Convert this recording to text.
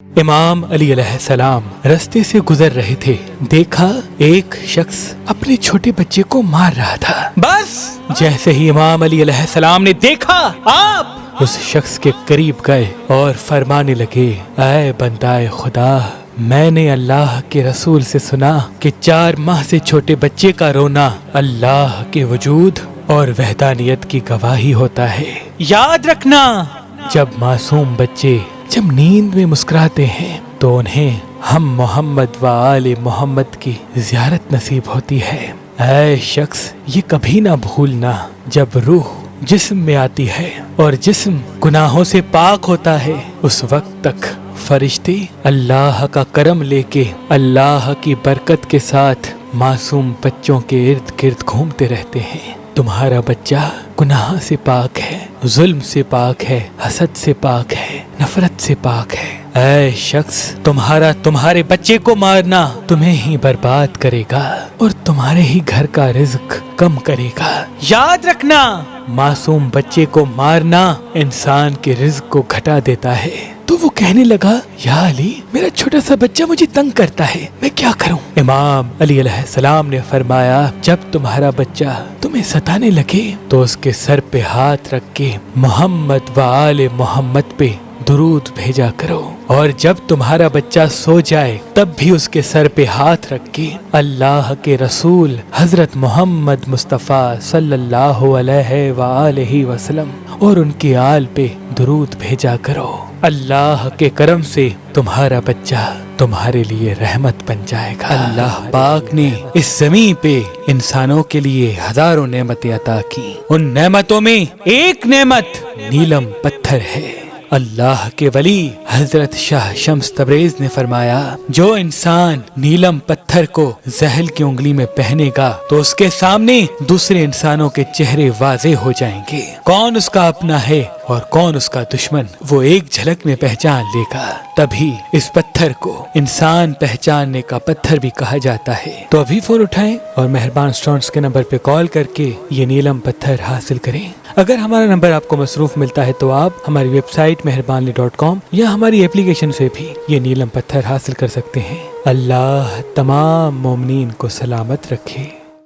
امام علی علیہ السلام راستے سے گزر رہے تھے، دیکھا ایک شخص اپنے چھوٹے بچے کو مار رہا تھا۔ بس جیسے ہی امام علی علیہ السلام نے دیکھا، آپ اس شخص کے قریب گئے اور فرمانے لگے، اے بندائے خدا، میں نے اللہ کے رسول سے سنا کہ 4 ماہ سے چھوٹے بچے کا رونا اللہ کے وجود اور وحدانیت کی گواہی ہوتا ہے۔ یاد رکھنا، جب معصوم بچے جب نیند میں مسکراتے ہیں تو انہیں ہم محمد و آل محمد کی زیارت نصیب ہوتی ہے۔ اے شخص، یہ کبھی نہ بھولنا، جب روح جسم میں آتی ہے اور جسم گناہوں سے پاک ہوتا ہے، اس وقت تک فرشتے اللہ کا کرم لے کے اللہ کی برکت کے ساتھ معصوم بچوں کے ارد گرد گھومتے رہتے ہیں۔ تمہارا بچہ گناہ سے پاک ہے، ظلم سے پاک ہے، حسد سے پاک ہے، نفرت سے پاک ہے۔ اے شخص، تمہارے بچے کو مارنا تمہیں ہی برباد کرے گا اور تمہارے ہی گھر کا رزق کم کرے گا۔ یاد رکھنا، معصوم بچے کو مارنا انسان کے رزق کو گھٹا دیتا ہے۔ تو وہ کہنے لگا، یا علی، میرا چھوٹا سا بچہ مجھے تنگ کرتا ہے، میں کیا کروں؟ امام علی علیہ السلام نے فرمایا، جب تمہارا بچہ تمہیں ستانے لگے تو اس کے سر پہ ہاتھ رکھ کے محمد و آل محمد پہ درود بھیجا کرو، اور جب تمہارا بچہ سو جائے تب بھی اس کے سر پہ ہاتھ رکھ کے اللہ کے رسول حضرت محمد مصطفیٰ صلی اللہ علیہ وآلہ وسلم اور ان کے آل پہ درود بھیجا کرو۔ اللہ کے کرم سے تمہارا بچہ تمہارے لیے رحمت بن جائے گا۔ اللہ پاک نے اس زمین پہ انسانوں کے لیے ہزاروں نعمتیں عطا کی، ان نعمتوں میں ایک نعمت نیلم پتھر ہے۔ اللہ کے ولی حضرت شاہ شمس تبریز نے فرمایا، جو انسان نیلم پتھر کو زحل کی انگلی میں پہنے گا تو اس کے سامنے دوسرے انسانوں کے چہرے واضح ہو جائیں گے، کون اس کا اپنا ہے اور کون اس کا دشمن وہ ایک جھلک میں پہچان لے گا۔ تبھی اس پتھر کو انسان پہچاننے کا پتھر بھی کہا جاتا ہے۔ تو ابھی فون اٹھائیں اور مہربان اسٹونز کے نمبر پہ کال کر کے یہ نیلم پتھر حاصل کریں۔ اگر ہمارا نمبر آپ کو مصروف ملتا ہے تو آپ ہماری ویب سائٹ مہربانی.com یا ہماری اپلیکیشن سے بھی یہ نیلم پتھر حاصل کر سکتے ہیں۔ اللہ تمام مومنین کو سلامت رکھے۔